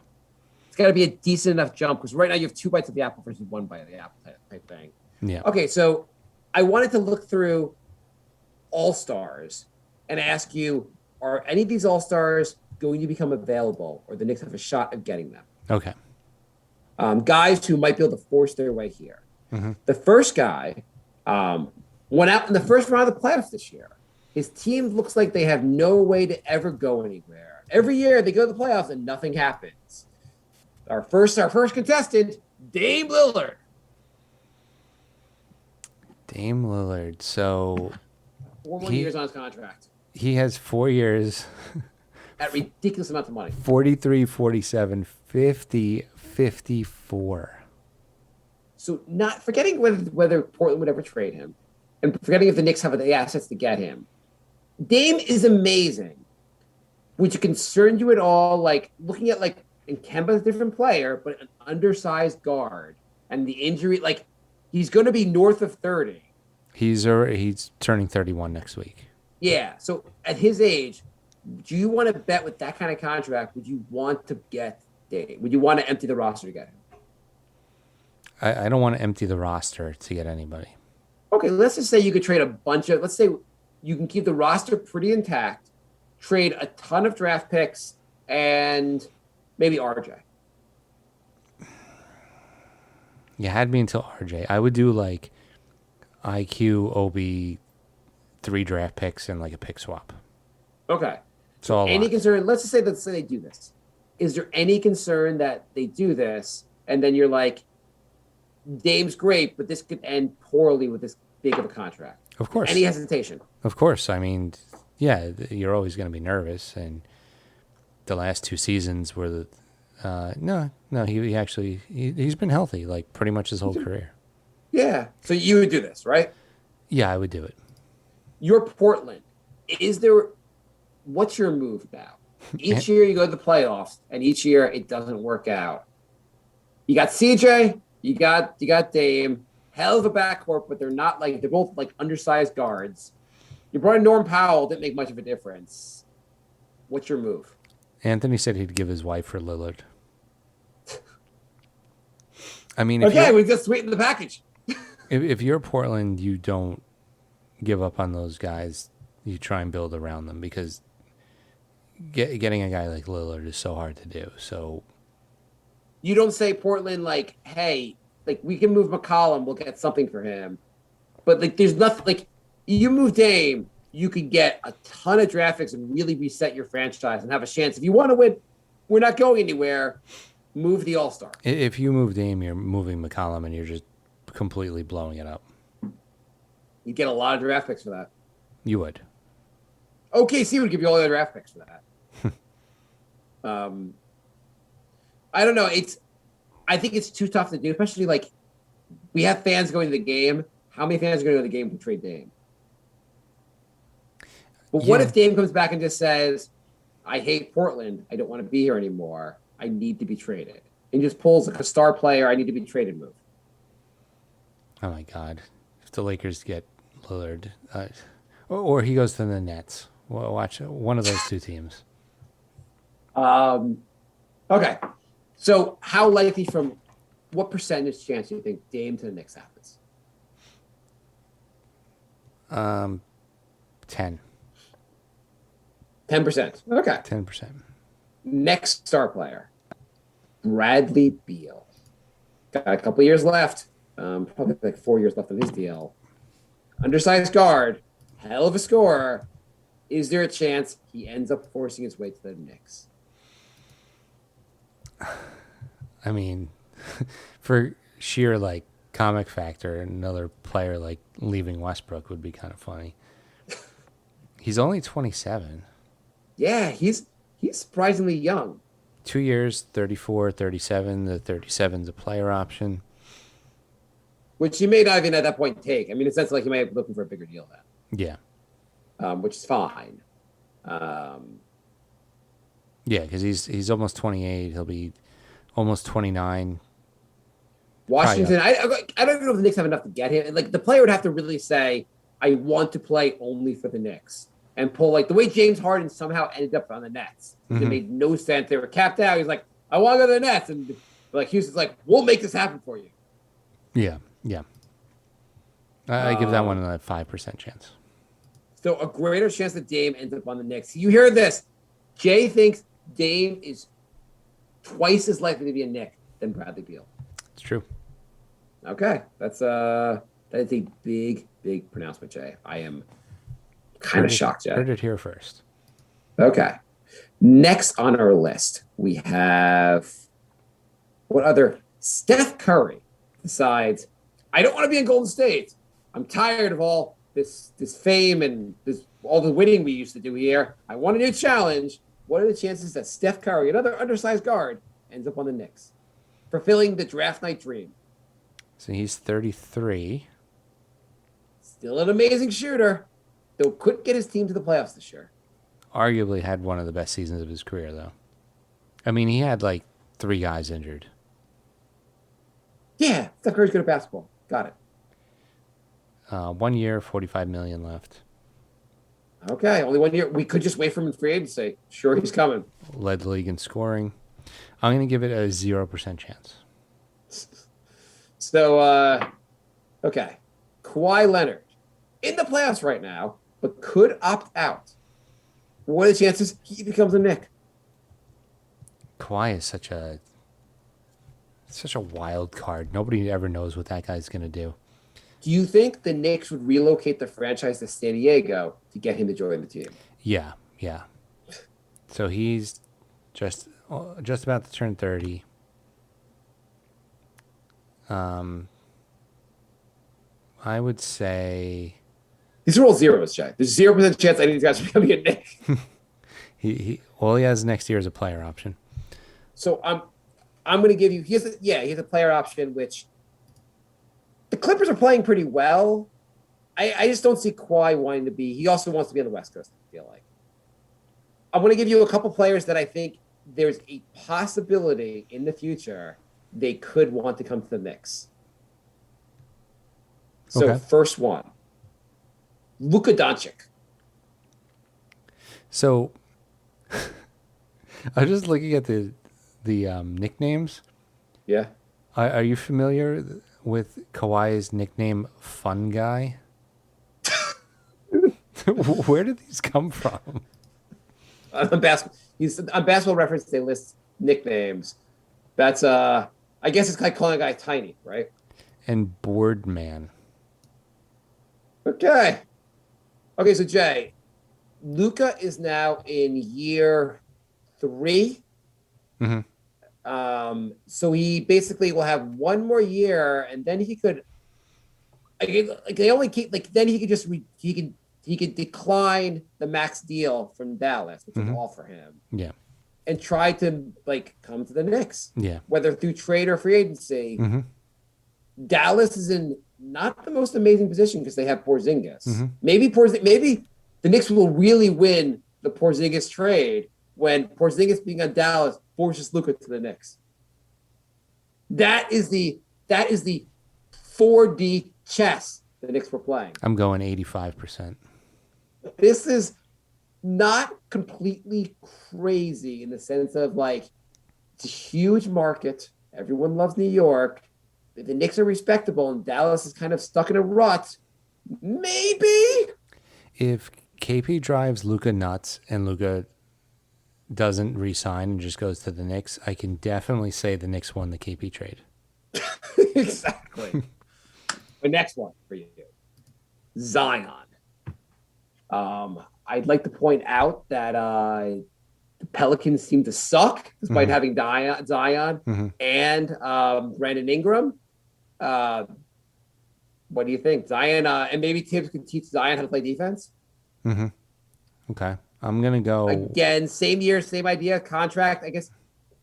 It's got to be a decent enough jump because right now you have 2 bites of the apple versus 1 bite of the apple type thing. Yeah. Okay, so I wanted to look through all-stars and ask you, are any of these all-stars going to become available or the Knicks have a shot of getting them? Okay. Guys who might be able to force their way here. Mm-hmm. The first guy went out in the first round of the playoffs this year. His team looks like they have no way to ever go anywhere. Every year they go to the playoffs and nothing happens. Our first contestant, Dame Lillard. Dame Lillard. So 4 more years on his contract. he has 4 years, At ridiculous amounts of money. 43, 47, 50, 54. So not forgetting whether Portland would ever trade him and forgetting if the Knicks have the assets to get him. Dame is amazing. Would it concern you at all, like looking at like and Kemba's a different player, but an undersized guard and the injury, like he's going to be north of 30. He's turning 31 next week. Yeah. So at his age, do you want to bet with that kind of contract? Would you want to get Dame? Would you want to empty the roster to get him? I don't want to empty the roster to get anybody. Okay, let's just say you could trade let's say you can keep the roster pretty intact, trade a ton of draft picks, and maybe RJ. You had me until RJ. I would do like IQ, OB, 3 draft picks, and like a pick swap. Okay. It's all Any lot. concern? Let's say they do this. Is there any concern that they do this and then you're like, Dame's great, but this could end poorly with this big of a contract? Of course. Any hesitation? Of course. I mean, yeah, you're always going to be nervous. And the last 2 seasons were the he's been healthy like pretty much his whole career. Yeah. So you would do this, right? Yeah, I would do it. You're Portland. What's your move now? Each year you go to the playoffs, and each year it doesn't work out. You got CJ, you got Dame, hell of a backcourt, but they're both like undersized guards. You brought in Norm Powell, didn't make much of a difference. What's your move? Anthony said he'd give his wife for Lillard. I mean, We just sweeten the package. if you're Portland, you don't give up on those guys. You try and build around them because getting a guy like Lillard is so hard to do. So You don't say Portland like, hey, like we can move McCollum, we'll get something for him. But like there's nothing like you move Dame, you could get a ton of draft picks and really reset your franchise and have a chance. If you want to win, we're not going anywhere. Move the All-Star. if you move Dame, you're moving McCollum, and you're just completely blowing it up. You get a lot of draft picks for that. You would. OKC would give you all the draft picks for that. I don't know. I think it's too tough to do, especially like we have fans going to the game. How many fans are going to go to the game to trade Dame? But what if Dame comes back and just says, I hate Portland. I don't want to be here anymore. I need to be traded. And just pulls like a star player, I need to be traded move. Oh, my God. If the Lakers get Lillard, or he goes to the Nets. Well, watch one of those two teams. Okay. So how likely from what percentage chance do you think Dame to the Knicks happens? 10. 10%. Okay. 10%. Next star player, Bradley Beal. Got a couple years left. Probably like 4 years left on his deal. Undersized guard, hell of a scorer. Is there a chance he ends up forcing his way to the Knicks? I mean, for sheer like comic factor, another player like leaving Westbrook would be kind of funny. He's only 27. Yeah, he's surprisingly young. 2 years, 34, 37. The 37's a player option. Which he may not even at that point take. I mean, it sounds like he might be looking for a bigger deal then. Yeah. Which is fine. Yeah, because he's almost 28. He'll be almost 29. Washington, I don't even know if the Knicks have enough to get him. Like the player would have to really say, I want to play only for the Knicks. And pull like the way James Harden somehow ended up on the Nets. It made no sense. They were capped out. He's like, I want to go to the Nets. And like Houston's like, we'll make this happen for you. Yeah. I give that one a 5% chance. So a greater chance that Dame ends up on the Knicks. You hear this. Jay thinks Dame is twice as likely to be a Knick than Bradley Beal. It's true. Okay. That is a big pronouncement, Jay. I am kind of shocked, Jay. Heard it here first. Okay. Next on our list, we have what other? Steph Curry decides, I don't want to be in Golden State. I'm tired of all this fame and all the winning we used to do here. I want a new challenge. What are the chances that Steph Curry, another undersized guard, ends up on the Knicks? Fulfilling the draft night dream. So he's 33. Still an amazing shooter, though couldn't get his team to the playoffs this year. Arguably had one of the best seasons of his career, though. I mean, he had like 3 guys injured. Yeah, Steph Curry's good at basketball. Got it. 1 year, $45 million left. Okay, only 1 year. We could just wait for him in free agency. Sure, he's coming. Led the league in scoring. I'm going to give it a 0% chance. So, okay. Kawhi Leonard in the playoffs right now, but could opt out. What are the chances he becomes a Knick? Kawhi is such a wild card. Nobody ever knows what that guy's going to do. Do you think the Knicks would relocate the franchise to San Diego to get him to join the team? Yeah. So he's just about to turn 30. I would say These are all zeros, Jay. There's 0% chance any of these guys are becoming a Knick. he has next year as a player option. So I'm going to give you. He has a player option, which the Clippers are playing pretty well. I just don't see Kawhi wanting to be. He also wants to be on the West Coast, I feel like. I'm going to give you a couple players that I think there's a possibility in the future they could want to come to the Knicks. So Okay. First one, Luka Doncic. So I was just looking at the nicknames. Yeah. Are you familiar with Kawhi's nickname, Fun Guy? Where did these come from? On basketball reference, they list nicknames. That's I guess it's like calling a guy tiny, right? And Board Man. Okay. Okay, so Jay, Luca is now in year 3. Mm-hmm. So he basically will have one more year, and then he could. Like they only keep like then he could just he could decline the max deal from Dallas, which is all for him, Yeah. and try to like come to the Knicks. Yeah. Whether through trade or free agency. Mm-hmm. Dallas is in not the most amazing position because they have Porzingis. Mm-hmm. Maybe the Knicks will really win the Porzingis trade when Porzingis being on Dallas forces Luka to the Knicks. That is the 4D chess the Knicks were playing. I'm going 85%. This is not completely crazy in the sense of like it's a huge market. Everyone loves New York. The Knicks are respectable and Dallas is kind of stuck in a rut. Maybe. If KP drives Luka nuts and Luka doesn't re-sign and just goes to the Knicks, I can definitely say the Knicks won the KP trade. Exactly. The next one for you, Zion. I'd like to point out that the Pelicans seem to suck despite having Zion and Brandon Ingram. What do you think, Zion? And maybe Thibs could teach Zion how to play defense. Mm-hmm. Okay, I'm gonna go Again, same year, same idea, contract. I guess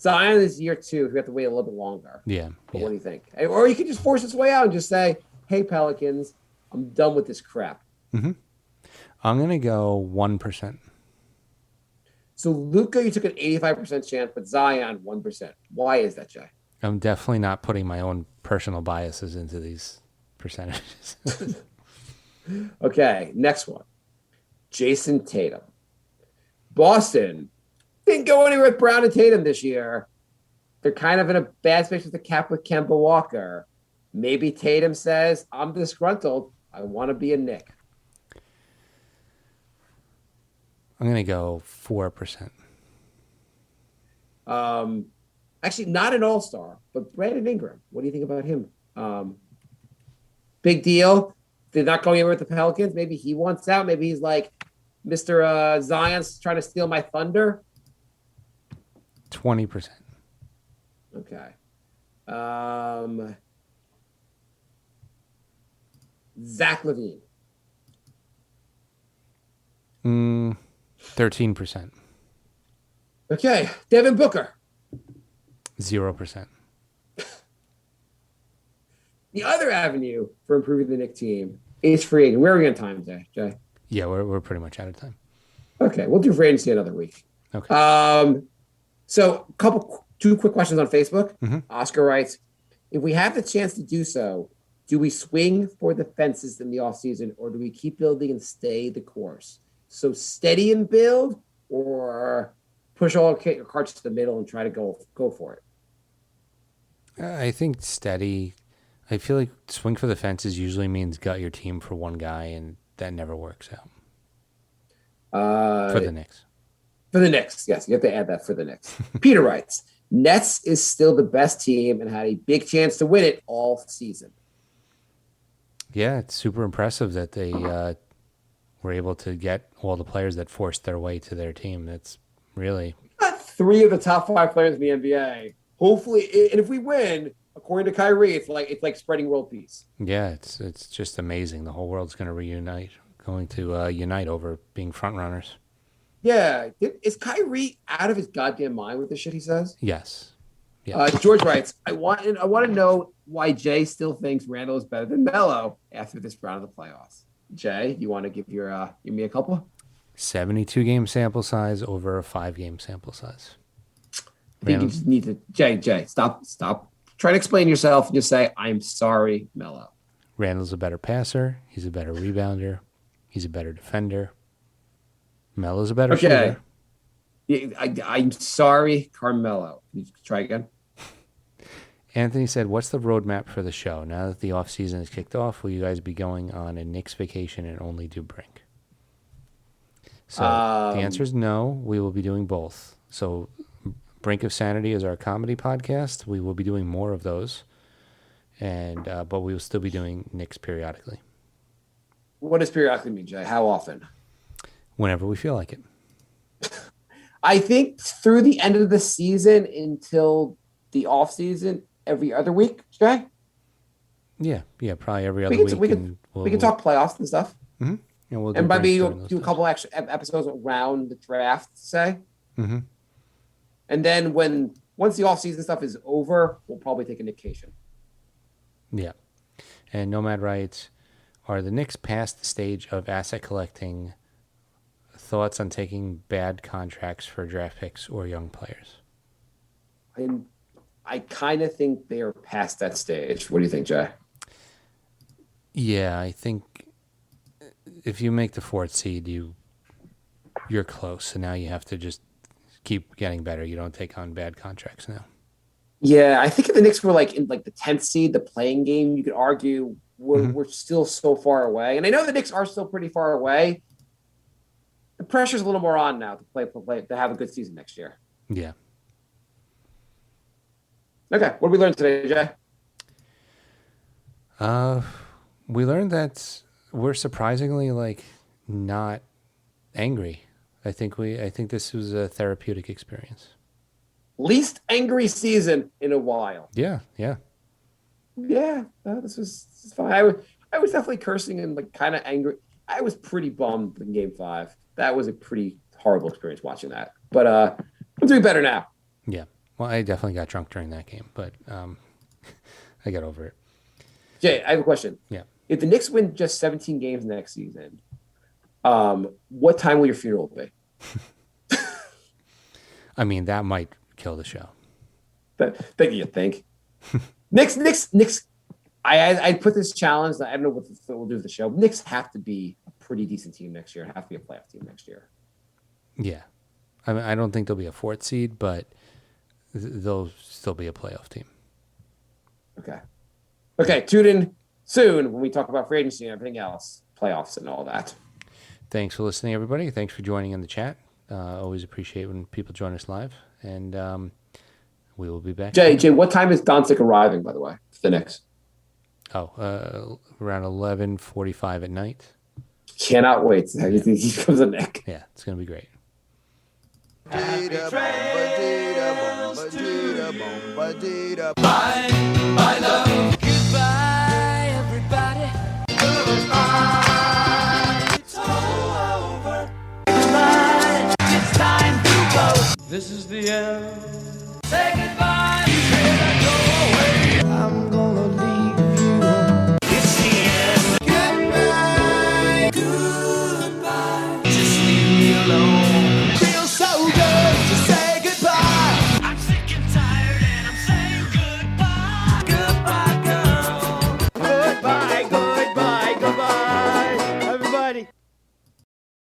Zion is year 2. We have to wait a little bit longer. Yeah. But what do you think? Or you could just force his way out and just say, "Hey, Pelicans, I'm done with this crap." Mm-hmm. I'm gonna go 1%. So Luka, you took an 85% chance, but Zion 1%. Why is that, Jay? I'm definitely not putting my own personal biases into these percentages. Okay, next one. Jason Tatum. Boston didn't go anywhere with Brown and Tatum this year. They're kind of in a bad space with the cap with Kemba Walker. Maybe Tatum says, I'm disgruntled. I want to be a Knick. I'm gonna go 4%. Actually, not an all-star, but Brandon Ingram. What do you think about him? Big deal. They're not going anywhere with the Pelicans. Maybe he wants out. Maybe he's like, Mr. Zion's trying to steal my thunder. 20%. Okay. Zach LaVine. 13%. Okay. Devin Booker. 0%. The other avenue for improving the Knicks team is free agent. Where are we on time, Jay? Yeah, we're pretty much out of time. Okay, we'll do free agency another week. Okay. So two quick questions on Facebook. Oscar writes, if we have the chance to do so, do we swing for the fences in the offseason or do we keep building and stay the course? So steady and build or push all your cards to the middle and try to go for it? I think steady. I feel like swing for the fences usually means gut your team for one guy, and that never works out. For the Knicks. For the Knicks, yes. You have to add that for the Knicks. Peter writes, Nets is still the best team and had a big chance to win it all season. Yeah, it's super impressive that they were able to get all the players that forced their way to their team. That's really... Got 3 of the top 5 players in the NBA. Hopefully, and if we win, according to Kyrie, it's like spreading world peace. Yeah, it's just amazing. The whole world's going to unite over being front runners. Yeah. Is Kyrie out of his goddamn mind with the shit he says? Yes. Yeah. George writes, I want to know why Jay still thinks Randle is better than Melo after this round of the playoffs. Jay, you want to give me a couple? 72-game sample size over a 5-game sample size. I think you just need to, Jay, stop trying to explain yourself and just say, I'm sorry, Melo. Randle's a better passer. He's a better rebounder. He's a better defender. Melo's a better shooter. I'm sorry, Carmelo. You try again. Anthony said, what's the roadmap for the show? Now that the offseason is kicked off, will you guys be going on a Knicks vacation and only do Brink? So the answer is no. We will be doing both. So Brink of Sanity is our comedy podcast. We will be doing more of those, and but we will still be doing Knicks periodically. What does periodically mean, Jay? How often? Whenever we feel like it. I think through the end of the season until the off season, every other week, Jay. Yeah, probably every other week. We can talk playoffs and stuff. Mm-hmm. And we'll and maybe do you'll do a couple extra episodes around the draft, say. Mm-hmm. And then once the off-season stuff is over, we'll probably take a vacation. Yeah. And Nomad writes, are the Knicks past the stage of asset collecting? Thoughts on taking bad contracts for draft picks or young players? I kind of think they are past that stage. What do you think, Jay? Yeah, I think if you make the fourth seed, you're close. And now you have to just keep getting better. You don't take on bad contracts now. Yeah, I think if the Knicks were in the 10th seed, the playing game, you could argue we're still so far away. And I know the Knicks are still pretty far away. The pressure's a little more on now to play to have a good season next year. Yeah. Okay, what did we learn today, Jay? We learned that we're surprisingly not angry. I think this was a therapeutic experience. Least angry season in a while. Yeah. This was fine. I was definitely cursing and kind of angry. I was pretty bummed in Game 5. That was a pretty horrible experience watching that. But I'm doing better now. Yeah. Well, I definitely got drunk during that game, but I got over it. Jay, I have a question. Yeah. If the Knicks win just 17 games next season, what time will your funeral be? I mean, that might kill the show. Thank you think. Knicks. I put this challenge. I don't know what we'll do with the show. Knicks have to be a pretty decent team next year and have to be a playoff team next year. Yeah. I mean, I don't think they'll be a fourth seed, but they'll still be a playoff team. Okay. Tune in soon when we talk about free agency and everything else, playoffs and all that. Thanks for listening, everybody. Thanks for joining in the chat. Always appreciate when people join us live, and we will be back. Jay, what time is Doncic arriving, by the way, to the Knicks? Oh, around 11:45 at night. Cannot wait. He comes a Knick. Yeah, it's going to be great. Bye, love. Goodbye, everybody. It's all over. Goodbye. It's time to go. This is the end. Say goodbye.